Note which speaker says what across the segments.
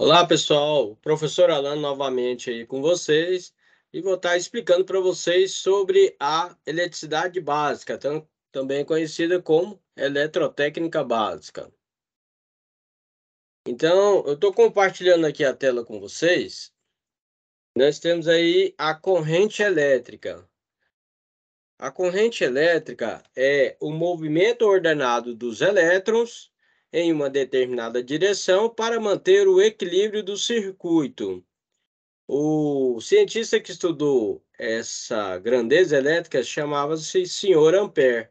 Speaker 1: Olá, pessoal. Professor Alan novamente aí com vocês e vou estar explicando para vocês sobre a eletricidade básica, também conhecida como eletrotécnica básica. Então, eu estou compartilhando aqui a tela com vocês. Nós temos aí a corrente elétrica. A corrente elétrica é o movimento ordenado dos elétrons em uma determinada direção para manter o equilíbrio do circuito. O cientista que estudou essa grandeza elétrica chamava-se Sr. Ampère.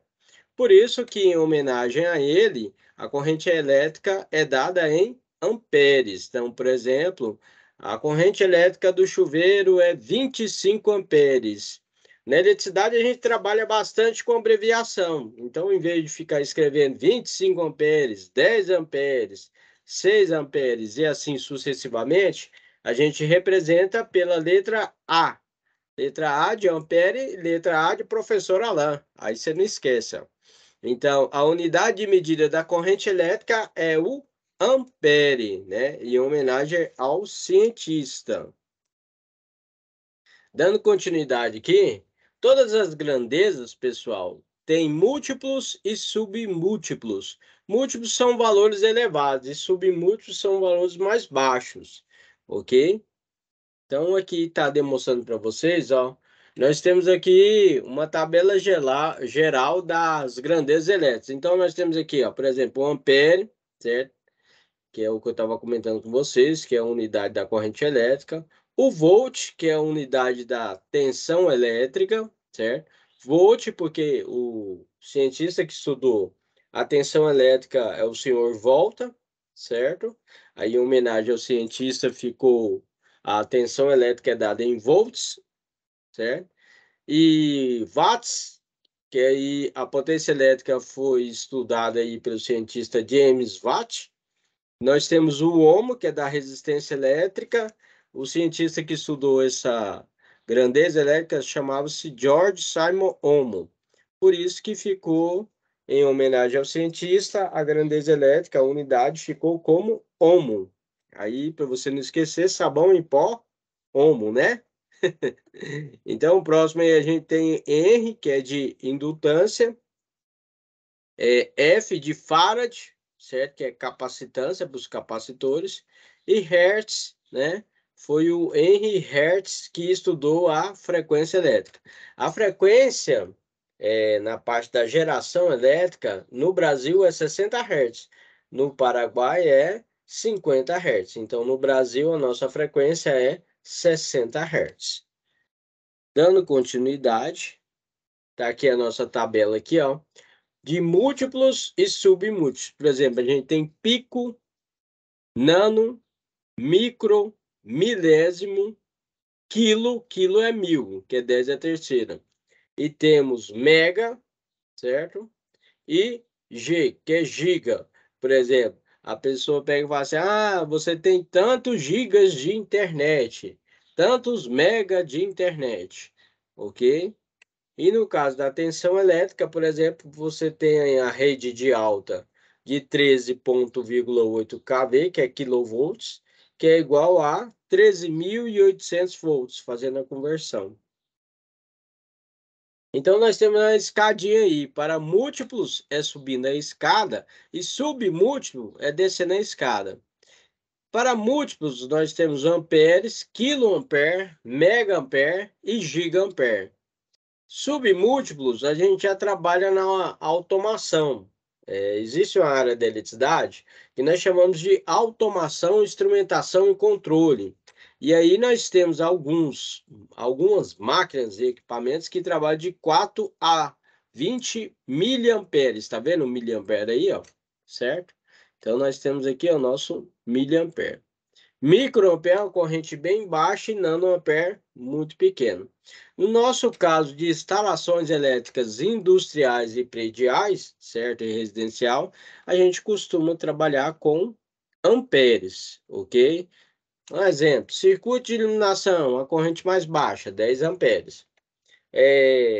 Speaker 1: Por isso que, em homenagem a ele, a corrente elétrica é dada em amperes. Então, por exemplo, a corrente elétrica do chuveiro é 25 amperes. Na eletricidade, a gente trabalha bastante com abreviação. Então, em vez de ficar escrevendo 25 amperes, 10 amperes, 6 amperes e assim sucessivamente, a gente representa pela letra A. Letra A de Ampere, letra A de professor Alain. Aí você não esquece, ó. Então, a unidade de medida da corrente elétrica é o ampere, né? Em homenagem ao cientista. Dando continuidade aqui, todas as grandezas, pessoal, têm múltiplos e submúltiplos. Múltiplos são valores elevados e submúltiplos são valores mais baixos, ok? Então, aqui está demonstrando para vocês, ó, nós temos aqui uma tabela geral das grandezas elétricas. Então, nós temos aqui, ó, por exemplo, o ampere, certo? Que é o que eu estava comentando com vocês, que é a unidade da corrente elétrica. O volt, que é a unidade da tensão elétrica, certo? Volt, porque o cientista que estudou a tensão elétrica é o senhor Volta, certo? Aí, em homenagem ao cientista, ficou a tensão elétrica é dada em volts, certo? E watts, que aí a potência elétrica foi estudada aí pelo cientista James Watt. Nós temos o ohmo, que é da resistência elétrica. O cientista que estudou essa grandeza elétrica chamava-se George Simon Ohm. Por isso que ficou, em homenagem ao cientista, a grandeza elétrica, a unidade ficou como ohm. Aí, para você não esquecer, sabão em pó, ohm, né? Então, o próximo aí a gente tem Henry, que é de indutância, F de Farad, certo? Que é capacitância para os capacitores, e Hertz, né? Foi o Henry Hertz que estudou a frequência elétrica. A frequência, na parte da geração elétrica, no Brasil é 60 Hz, no Paraguai é 50 Hz. Então, no Brasil, a nossa frequência é 60 Hz. Dando continuidade, tá aqui a nossa tabela aqui, ó, de múltiplos e submúltiplos. Por exemplo, a gente tem pico, nano, micro, milésimo, quilo, quilo é 1000, que é 10 é a terceira. E temos mega, certo? E G, que é giga. Por exemplo, a pessoa pega e fala assim: ah, você tem tantos gigas de internet, tantos mega de internet, ok? E no caso da tensão elétrica, por exemplo, você tem a rede de alta de 13,8 kV, que é quilovolts, que é igual a 13.800 volts, fazendo a conversão. Então, nós temos uma escadinha aí. Para múltiplos é subindo a escada e submúltiplo é descendo a escada. Para múltiplos, nós temos amperes, quiloampere, megaampere e gigaampere. Submúltiplos, a gente já trabalha na automação. Existe uma área da eletricidade que nós chamamos de automação, instrumentação e controle. E aí nós temos algumas máquinas e equipamentos que trabalham de 4 a 20 miliamperes. Está vendo o miliampere aí, ó? Certo? Então nós temos aqui o nosso miliampere. Microampere é uma corrente bem baixa e nanoampere muito pequeno. No nosso caso de instalações elétricas industriais e prediais, certo, e residencial, a gente costuma trabalhar com amperes, ok? Um exemplo, circuito de iluminação, a corrente mais baixa, 10 amperes.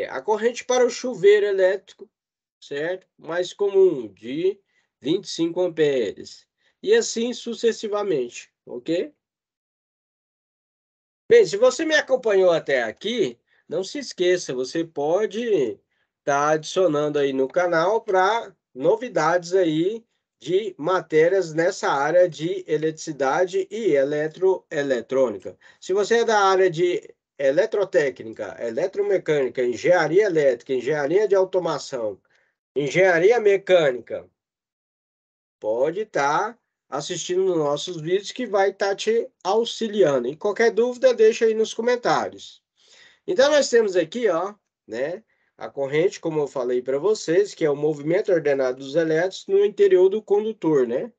Speaker 1: A corrente para o chuveiro elétrico, certo? Mais comum, de 25 amperes. E assim sucessivamente, ok? Bem, se você me acompanhou até aqui, não se esqueça, você pode estar adicionando aí no canal para novidades aí de matérias nessa área de eletricidade e eletroeletrônica. Se você é da área de eletrotécnica, eletromecânica, engenharia elétrica, engenharia de automação, engenharia mecânica, pode estar assistindo nos nossos vídeos que vai estar te auxiliando. E qualquer dúvida, deixa aí nos comentários. Então, nós temos aqui, ó, né, a corrente, como eu falei para vocês, que é o movimento ordenado dos elétrons no interior do condutor, né?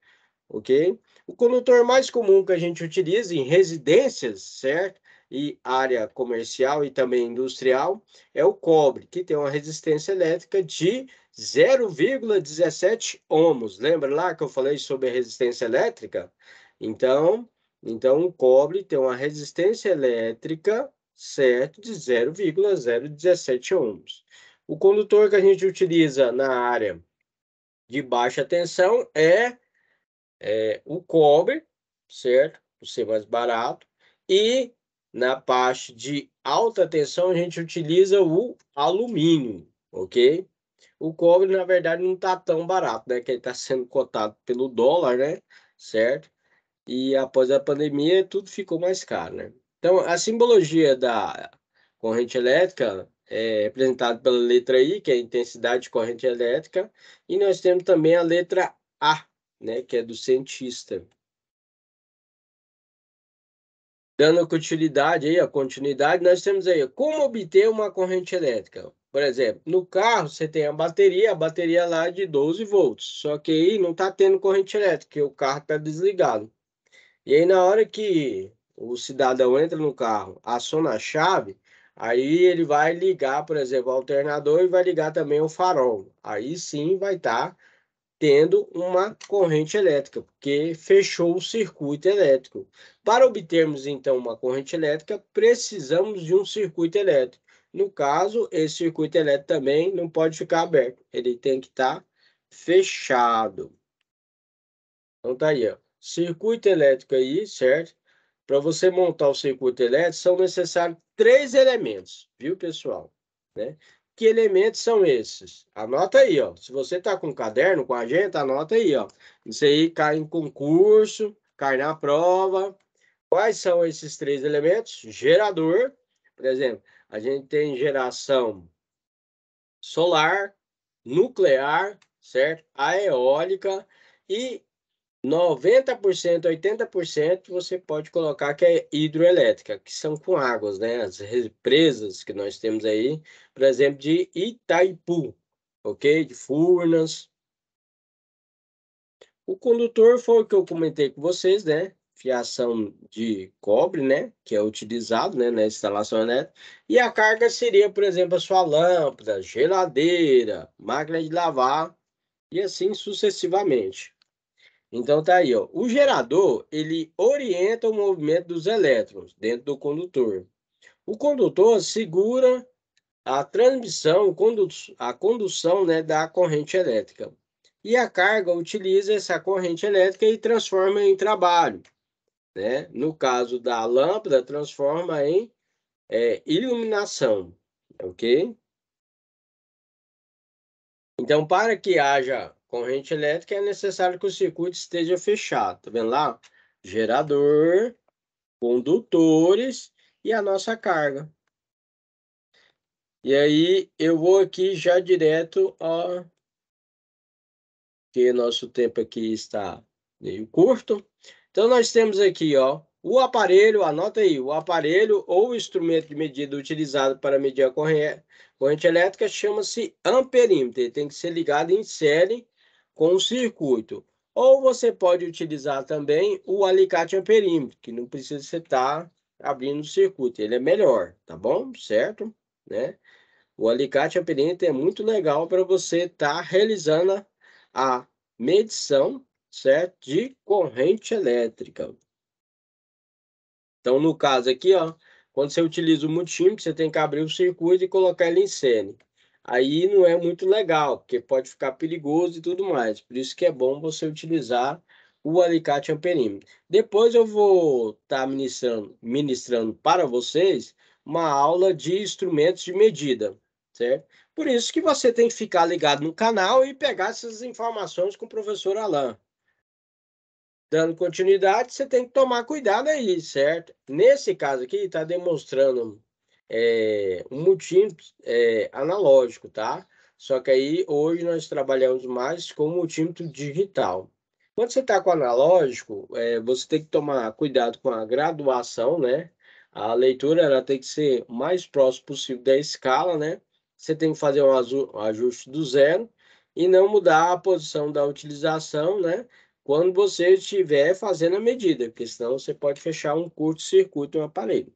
Speaker 1: Ok? O condutor mais comum que a gente utiliza em residências, certo? E área comercial e também industrial é o cobre, que tem uma resistência elétrica de 0,17 ohms. Lembra lá que eu falei sobre a resistência elétrica? Então, então o cobre tem uma resistência elétrica, certo, de 0,017 ohms. O condutor que a gente utiliza na área de baixa tensão é o cobre, certo? Por ser mais barato. E na parte de alta tensão, a gente utiliza o alumínio, ok? O cobre, na verdade, não está tão barato, né? Que ele está sendo cotado pelo dólar, né? Certo? E após a pandemia, tudo ficou mais caro, né? Então, a simbologia da corrente elétrica é representada pela letra I, que é a intensidade de corrente elétrica, e nós temos também a letra A, né, que é do cientista. Dando continuidade aí, a continuidade, nós temos aí como obter uma corrente elétrica. Por exemplo, no carro você tem a bateria lá é de 12 volts, só que aí não está tendo corrente elétrica, porque o carro está desligado. E aí, na hora que o cidadão entra no carro, aciona a chave, aí ele vai ligar, por exemplo, o alternador e vai ligar também o farol. Aí sim vai estar tendo uma corrente elétrica, porque fechou o circuito elétrico. Para obtermos então uma corrente elétrica, precisamos de um circuito elétrico. No caso, esse circuito elétrico também não pode ficar aberto, ele tem que estar fechado. Então tá aí, ó. Circuito elétrico aí, certo? Para você montar o circuito elétrico, são necessários três elementos, viu, pessoal? Né? Que elementos são esses? Anota aí, ó. Se você tá com um caderno com a gente, anota aí, ó. Isso aí cai em concurso, cai na prova. Quais são esses três elementos? Gerador, por exemplo, a gente tem geração solar, nuclear, certo? A eólica e 90%, 80% você pode colocar que é hidroelétrica, que são com águas, né? As represas que nós temos aí, por exemplo, de Itaipu, ok? De Furnas. O condutor foi o que eu comentei com vocês, né? Fiação de cobre, né? Que é utilizado, né, na instalação elétrica. E a carga seria, por exemplo, a sua lâmpada, geladeira, máquina de lavar e assim sucessivamente. Então tá aí, ó. O gerador, ele orienta o movimento dos elétrons dentro do condutor. O condutor segura a transmissão, a condução, né, da corrente elétrica. E a carga utiliza essa corrente elétrica e transforma em trabalho, né? No caso da lâmpada, transforma em iluminação, ok? Então, para que haja corrente elétrica, é necessário que o circuito esteja fechado. Tá vendo lá? Gerador, condutores e a nossa carga. E aí eu vou aqui já direto, ó, que nosso tempo aqui está meio curto. Então nós temos aqui, ó, o aparelho, anota aí, o aparelho ou instrumento de medida utilizado para medir a corrente elétrica chama-se amperímetro. Ele tem que ser ligado em série com o circuito. Ou você pode utilizar também o alicate amperímetro, que não precisa você estar abrindo o circuito. Ele é melhor, tá bom? Certo? Né? O alicate amperímetro é muito legal para você estar realizando a medição, certo? De corrente elétrica. Então, no caso aqui, ó, quando você utiliza o multímetro, você tem que abrir o circuito e colocar ele em série. Aí não é muito legal, porque pode ficar perigoso e tudo mais. Por isso que é bom você utilizar o alicate amperímetro. Depois eu vou estar ministrando para vocês uma aula de instrumentos de medida, certo? Por isso que você tem que ficar ligado no canal e pegar essas informações com o professor Alain. Dando continuidade, você tem que tomar cuidado aí, certo? Nesse caso aqui, está demonstrando um multímetro analógico, tá? Só que aí, hoje, nós trabalhamos mais com multímetro digital. Quando você está com analógico, você tem que tomar cuidado com a graduação, né? A leitura ela tem que ser o mais próximo possível da escala, né? Você tem que fazer um ajuste do zero e não mudar a posição da utilização, né? Quando você estiver fazendo a medida, porque senão você pode fechar um curto-circuito no aparelho.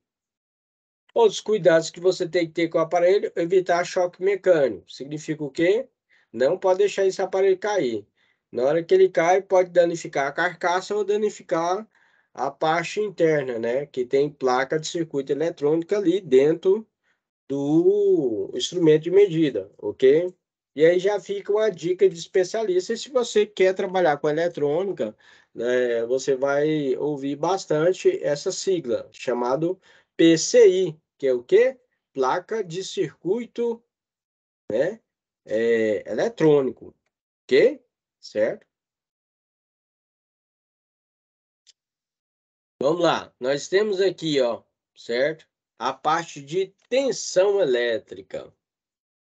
Speaker 1: Outros cuidados que você tem que ter com o aparelho, evitar choque mecânico. Significa o quê? Não pode deixar esse aparelho cair. Na hora que ele cai, pode danificar a carcaça ou danificar a parte interna, né? Que tem placa de circuito eletrônico ali dentro do instrumento de medida, ok? E aí já fica uma dica de especialista. E se você quer trabalhar com eletrônica, né, você vai ouvir bastante essa sigla, chamado PCI, que é o quê? Placa de circuito, né, eletrônico, ok? Certo? Vamos lá. Nós temos aqui, ó, certo? A parte de tensão elétrica.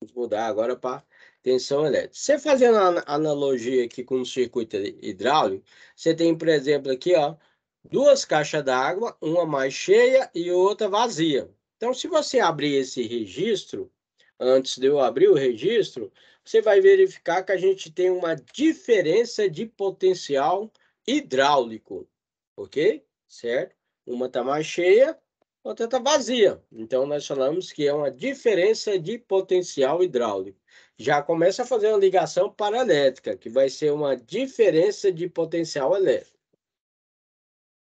Speaker 1: Vamos mudar agora para tensão elétrica. Você fazendo a analogia aqui com o circuito hidráulico, você tem, por exemplo, aqui, ó, duas caixas d'água, uma mais cheia e outra vazia. Então, se você abrir esse registro, antes de eu abrir o registro, você vai verificar que a gente tem uma diferença de potencial hidráulico, ok? Certo? Uma está mais cheia, outra está vazia. Então, nós falamos que é uma diferença de potencial hidráulico. Já começa a fazer uma ligação paraelétrica, que vai ser uma diferença de potencial elétrico.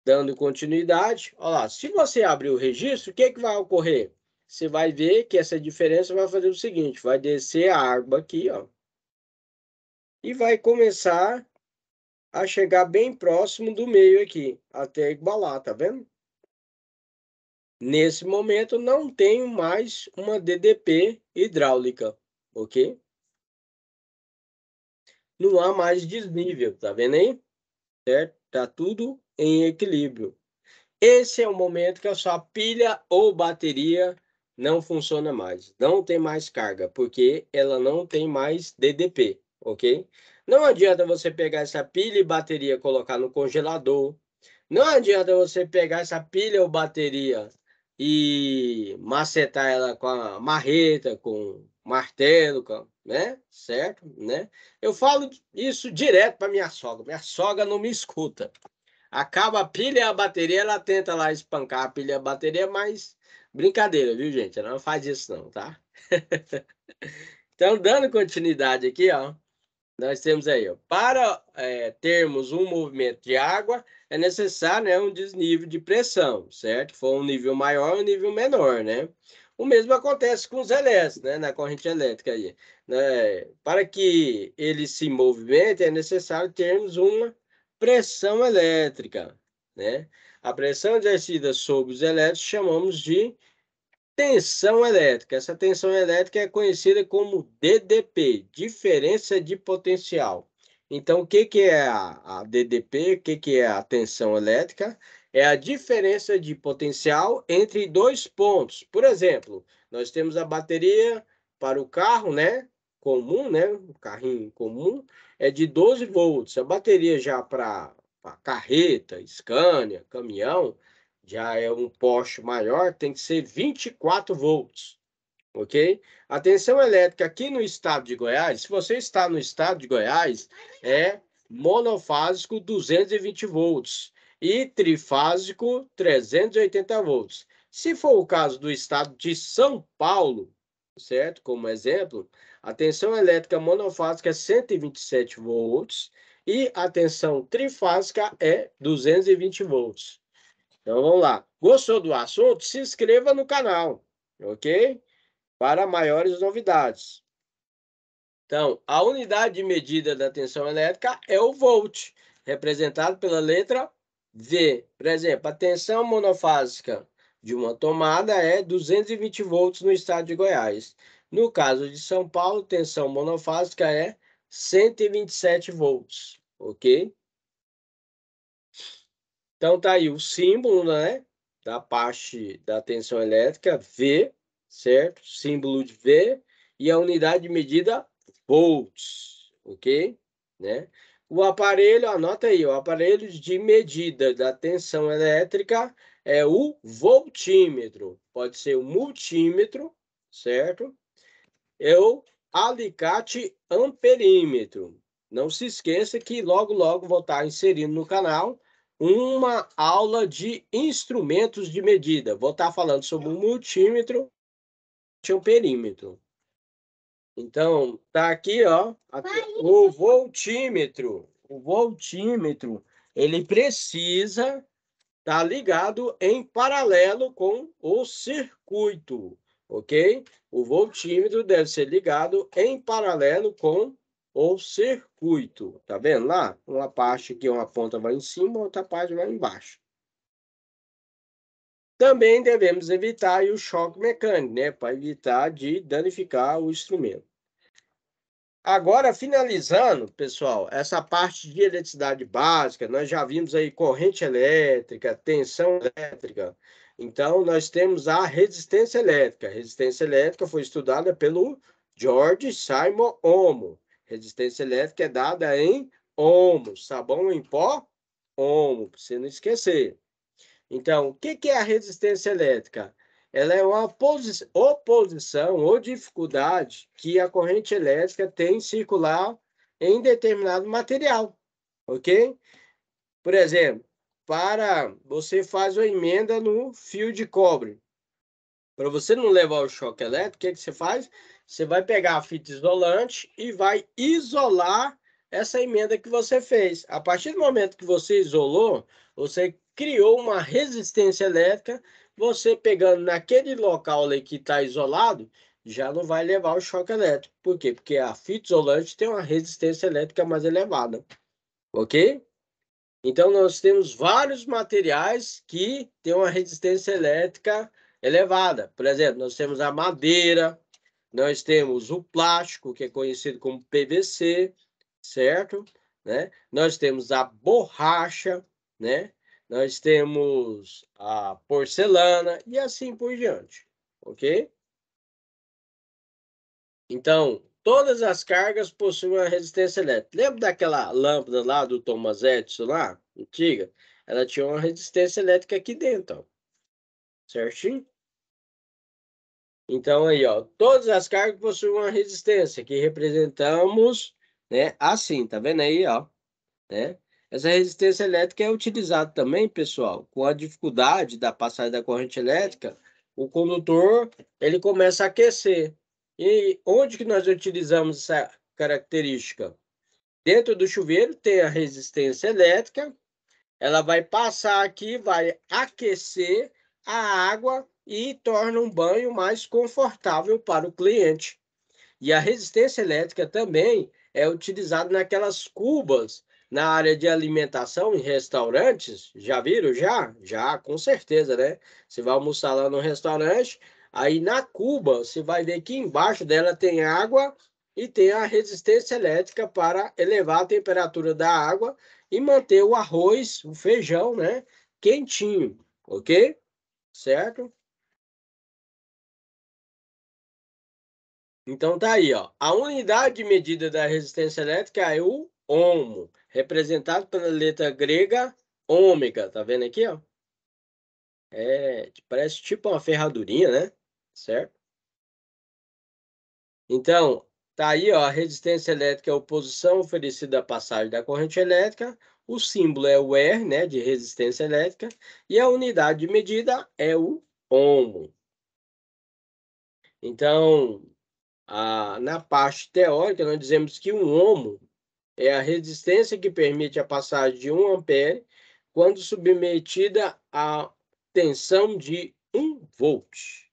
Speaker 1: Dando continuidade, olha lá, se você abrir o registro, o que, que vai ocorrer? Você vai ver que essa diferença vai fazer o seguinte, vai descer a água aqui, ó, e vai começar a chegar bem próximo do meio aqui, até igualar, tá vendo? Nesse momento, não tenho mais uma DDP hidráulica, ok? Não há mais desnível, tá vendo aí? Certo? Tá tudo em equilíbrio. Esse é o momento que a sua pilha ou bateria não funciona mais. Não tem mais carga, porque ela não tem mais DDP, ok? Não adianta você pegar essa pilha e bateria e colocar no congelador. Não adianta você pegar essa pilha ou bateria e macetar ela com a marreta, com martelo, né? Certo? Né? Eu falo isso direto para minha sogra. Minha sogra não me escuta. Acaba a pilha e a bateria, ela tenta lá espancar a pilha e a bateria, mas brincadeira, viu, gente? Ela não faz isso não, tá? Então, dando continuidade aqui, ó. Nós temos aí, ó, para termos um movimento de água, é necessário, né, um desnível de pressão, certo? For um nível maior ou um nível menor, né? O mesmo acontece com os elétricos, né, na corrente elétrica aí, né? Para que ele se movimente, é necessário termos uma pressão elétrica, né? A pressão exercida sobre os elétrons chamamos de tensão elétrica. Essa tensão elétrica é conhecida como DDP, diferença de potencial. Então, o que que é a DDP? O que que é a tensão elétrica? É a diferença de potencial entre dois pontos. Por exemplo, nós temos a bateria para o carro, né? Comum, né? O carrinho comum é de 12 volts. A bateria já para carreta, Scania, caminhão, já é um poste maior, tem que ser 24 volts, ok? A tensão elétrica aqui no estado de Goiás, se você está no estado de Goiás, é monofásico 220 volts e trifásico 380 volts. Se for o caso do estado de São Paulo, certo? Como exemplo, a tensão elétrica monofásica é 127 volts e a tensão trifásica é 220 volts. Então vamos lá. Gostou do assunto? Se inscreva no canal, ok? Para maiores novidades. Então, a unidade de medida da tensão elétrica é o volt. representado pela letra V. Por exemplo, a tensão monofásica de uma tomada é 220 volts no estado de Goiás. No caso de São Paulo, tensão monofásica é 127 volts, ok? Então tá aí o símbolo, né, da parte da tensão elétrica, V, certo? Símbolo de V e a unidade de medida volts, ok? Né? O aparelho, anota aí, o aparelho de medida da tensão elétrica é o voltímetro. Pode ser o multímetro, certo? É o alicate amperímetro. Não se esqueça que logo, logo vou estar inserindo no canal uma aula de instrumentos de medida. Vou estar falando sobre o multímetro e o amperímetro. Então, tá aqui, ó, o voltímetro. O voltímetro, ele precisa estar ligado em paralelo com o circuito, ok? O voltímetro deve ser ligado em paralelo com o circuito. Tá vendo lá? Uma parte aqui, uma ponta vai em cima, outra parte vai embaixo. Também devemos evitar o choque mecânico, né? Para evitar de danificar o instrumento. Agora, finalizando, pessoal, essa parte de eletricidade básica, nós já vimos aí corrente elétrica, tensão elétrica. Então, nós temos a resistência elétrica. A resistência elétrica foi estudada pelo George Simon Ohm. Resistência elétrica é dada em ohms, sabão em pó, ohm, para você não esquecer. Então, o que é a resistência elétrica? Ela é uma oposição ou dificuldade que a corrente elétrica tem em circular em determinado material, ok? Por exemplo, para você faz uma emenda no fio de cobre. Para você não levar o choque elétrico, o que você faz? Você vai pegar a fita isolante e vai isolar essa emenda que você fez. A partir do momento que você isolou, você criou uma resistência elétrica. Você pegando naquele local ali que está isolado, já não vai levar o choque elétrico. Por quê? Porque a fita isolante tem uma resistência elétrica mais elevada. Ok? Então, nós temos vários materiais que têm uma resistência elétrica elevada. Por exemplo, nós temos a madeira, nós temos o plástico, que é conhecido como PVC, certo? Né? Nós temos a borracha, né? Nós temos a porcelana e assim por diante, ok? Então, todas as cargas possuem uma resistência elétrica. Lembra daquela lâmpada lá do Thomas Edison lá, antiga? Ela tinha uma resistência elétrica aqui dentro, ó. Certinho? Então aí, ó, todas as cargas possuem uma resistência que representamos, né, assim, tá vendo aí, ó, né? Essa resistência elétrica é utilizada também, pessoal, com a dificuldade da passagem da corrente elétrica, o condutor, ele começa a aquecer. E onde que nós utilizamos essa característica? Dentro do chuveiro tem a resistência elétrica, ela vai passar aqui, vai aquecer a água e torna um banho mais confortável para o cliente. E a resistência elétrica também é utilizada naquelas cubas na área de alimentação em restaurantes. Já viram? Já? Já, com certeza, né? Você vai almoçar lá no restaurante, aí na cuba você vai ver que embaixo dela tem água e tem a resistência elétrica para elevar a temperatura da água e manter o arroz, o feijão, né, quentinho, ok? Certo? Então tá aí, ó. A unidade de medida da resistência elétrica é o ohmo, representado pela letra grega ômega. Tá vendo aqui, ó? É, parece tipo uma ferradurinha, né? Certo? Então, tá aí, ó, a resistência elétrica é a oposição oferecida à passagem da corrente elétrica. O símbolo é o R, né, de resistência elétrica, e a unidade de medida é o ohmo. Então, na parte teórica, nós dizemos que um ohmo é a resistência que permite a passagem de 1 ampere quando submetida à tensão de 1 volt.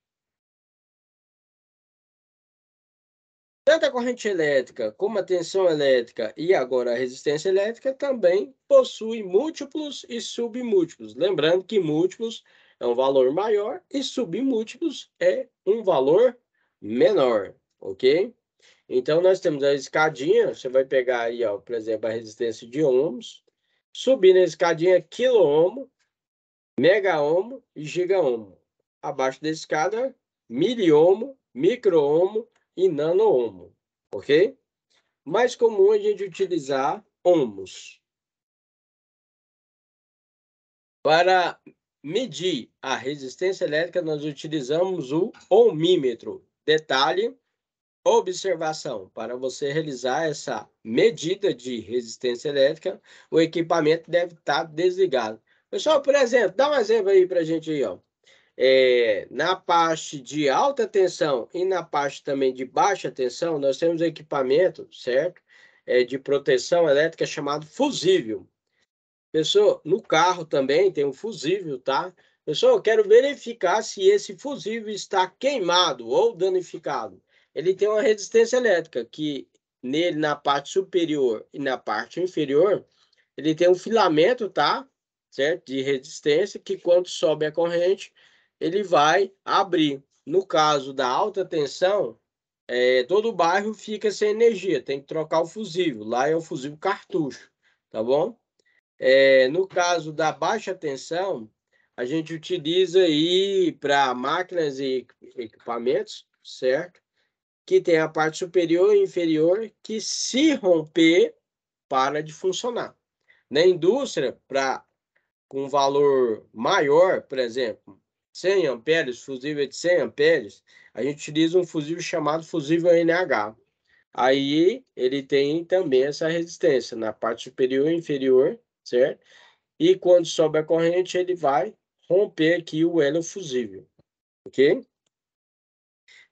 Speaker 1: Tanto a corrente elétrica como a tensão elétrica e agora a resistência elétrica também possuem múltiplos e submúltiplos. Lembrando que múltiplos é um valor maior e submúltiplos é um valor menor, ok? Então, nós temos a escadinha, você vai pegar aí, ó, por exemplo, a resistência de ohms, subir na escadinha quilo-ohm, mega-ohm e giga-ohm. Abaixo da escada, miliohm, micro-ohm e nano-ohm, ok? Mais comum a gente utilizar ohms. Para medir a resistência elétrica, nós utilizamos o ohmímetro. Detalhe, observação: para você realizar essa medida de resistência elétrica, o equipamento deve estar desligado. Pessoal, por exemplo, dá um exemplo aí para a gente aí, ó. Na parte de alta tensão e na parte também de baixa tensão, nós temos equipamento, certo? De proteção elétrica chamado fusível. Pessoal, no carro também tem um fusível, tá? Pessoal, eu quero verificar se esse fusível está queimado ou danificado. Ele tem uma resistência elétrica que nele, na parte superior e na parte inferior, ele tem um filamento, tá? Certo? De resistência que quando sobe a corrente, ele vai abrir. No caso da alta tensão, todo o bairro fica sem energia, tem que trocar o fusível. Lá é o fusível cartucho, tá bom? No caso da baixa tensão, a gente utiliza aí para máquinas e equipamentos, certo? Que tem a parte superior e inferior que, se romper, para de funcionar. Na indústria, com valor maior, por exemplo, 100 amperes, fusível de 100 amperes, a gente utiliza um fusível chamado fusível NH. Aí ele tem também essa resistência na parte superior e inferior, certo? E quando sobe a corrente, ele vai romper aqui o elo fusível, ok?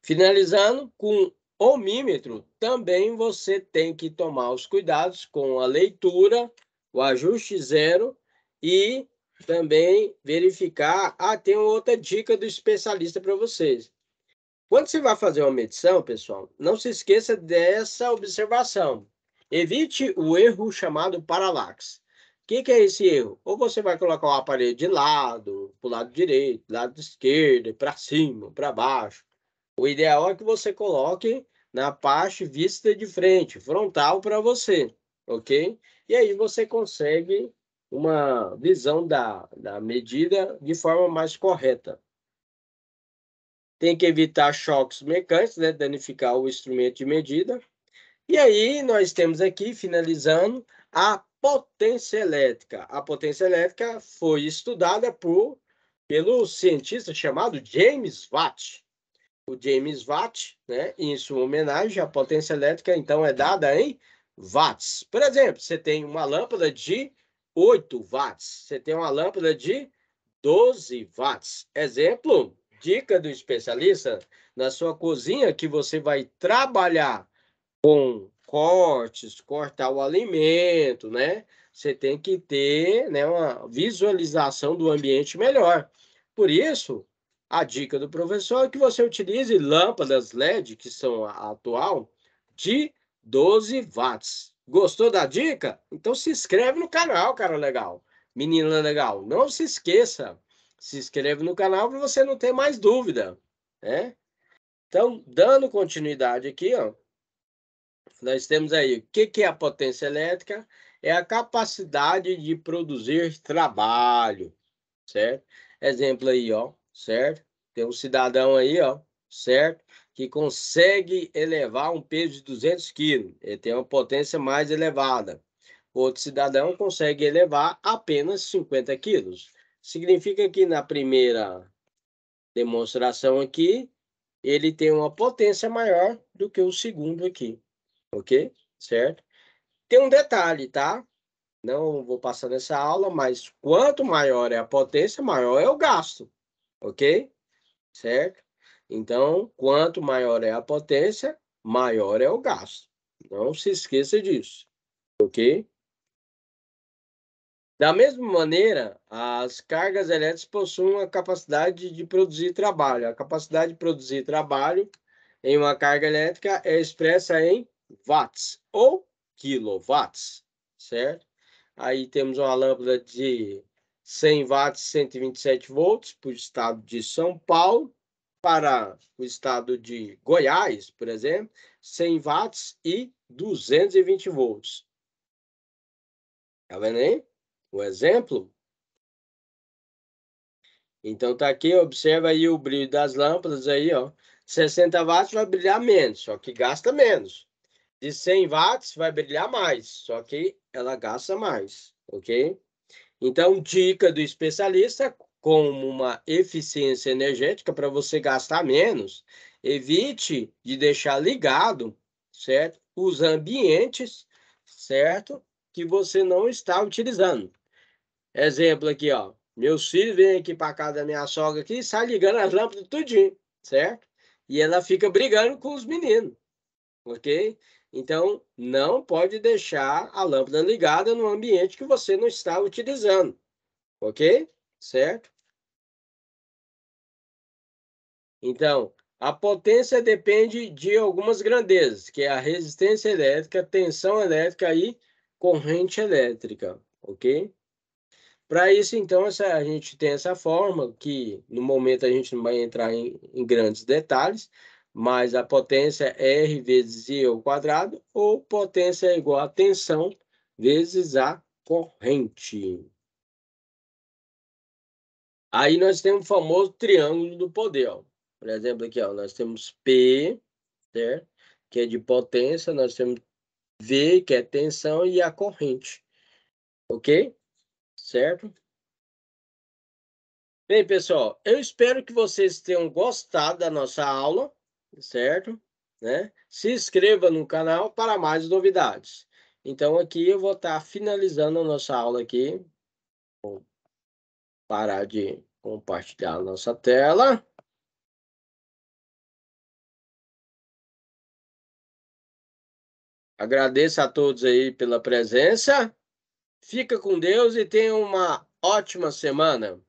Speaker 1: Finalizando com ohmímetro, também você tem que tomar os cuidados com a leitura, o ajuste zero e também verificar. Tem outra dica do especialista para vocês. Quando você vai fazer uma medição, pessoal, não se esqueça dessa observação. Evite o erro chamado paralaxe. O que é esse erro? Ou você vai colocar o aparelho de lado, para o lado direito, lado esquerdo, para cima, para baixo. O ideal é que você coloque na parte vista de frente, frontal para você, ok? E aí você consegue uma visão da medida de forma mais correta. Tem que evitar choques mecânicos, né? Danificar o instrumento de medida. E aí nós temos aqui, finalizando, a potência elétrica. A potência elétrica foi estudada pelo cientista chamado James Watt. O James Watt, né? Em sua homenagem, a potência elétrica, então, é dada em watts. Por exemplo, você tem uma lâmpada de 8 watts. Você tem uma lâmpada de 12 watts. Exemplo, dica do especialista, na sua cozinha que você vai trabalhar com cortes, cortar o alimento, né? Você tem que ter, né, uma visualização do ambiente melhor. Por isso, a dica do professor é que você utilize lâmpadas LED, que são a atual, de 12 watts. Gostou da dica? Então se inscreve no canal, cara legal. Menina legal. Não se esqueça, se inscreve no canal para você não ter mais dúvida, né? Então, dando continuidade aqui, ó, nós temos aí, o que é a potência elétrica? É a capacidade de produzir trabalho, certo? Exemplo aí, ó, certo? Tem um cidadão aí, ó, certo? Que consegue elevar um peso de 200 quilos. Ele tem uma potência mais elevada. Outro cidadão consegue elevar apenas 50 quilos. Significa que na primeira demonstração aqui, ele tem uma potência maior do que o segundo aqui, ok? Certo? Tem um detalhe, tá? Não vou passar nessa aula, mas quanto maior é a potência, maior é o gasto, ok? Certo? Então, quanto maior é a potência, maior é o gasto. Não se esqueça disso, ok? Da mesma maneira, as cargas elétricas possuem a capacidade de produzir trabalho. A capacidade de produzir trabalho em uma carga elétrica é expressa em watts ou quilowatts, certo? Aí temos uma lâmpada de 100 watts, 127 volts, para o estado de São Paulo. Para o estado de Goiás, por exemplo, 100 watts e 220 volts. Tá vendo aí? O exemplo. Então tá aqui, observa aí o brilho das lâmpadas aí, ó. 60 watts vai brilhar menos, só que gasta menos. De 100 watts vai brilhar mais, só que ela gasta mais, ok? Então, dica do especialista, como uma eficiência energética para você gastar menos, evite de deixar ligado, certo? Os ambientes, certo? Que você não está utilizando. Exemplo aqui, ó. Meus filhos vêm aqui para casa da minha sogra aqui e sai ligando as lâmpadas tudinho, certo? E ela fica brigando com os meninos, ok? Então, não pode deixar a lâmpada ligada no ambiente que você não está utilizando, ok? Certo? Então, a potência depende de algumas grandezas, que é a resistência elétrica, tensão elétrica e corrente elétrica, ok? Para isso, então, a gente tem essa forma, que no momento a gente não vai entrar em grandes detalhes, mas a potência é R vezes I ao quadrado, ou potência é igual a tensão vezes a corrente. Aí nós temos o famoso triângulo do poder, ó. Por exemplo, aqui, ó, nós temos P, certo? Que é de potência, nós temos V, que é tensão, e a corrente, ok? Certo? Bem, pessoal, eu espero que vocês tenham gostado da nossa aula, certo? Né? Se inscreva no canal para mais novidades. Então, aqui eu vou estar finalizando a nossa aula aqui. Vou parar de compartilhar a nossa tela. Agradeço a todos aí pela presença. Fica com Deus e tenha uma ótima semana.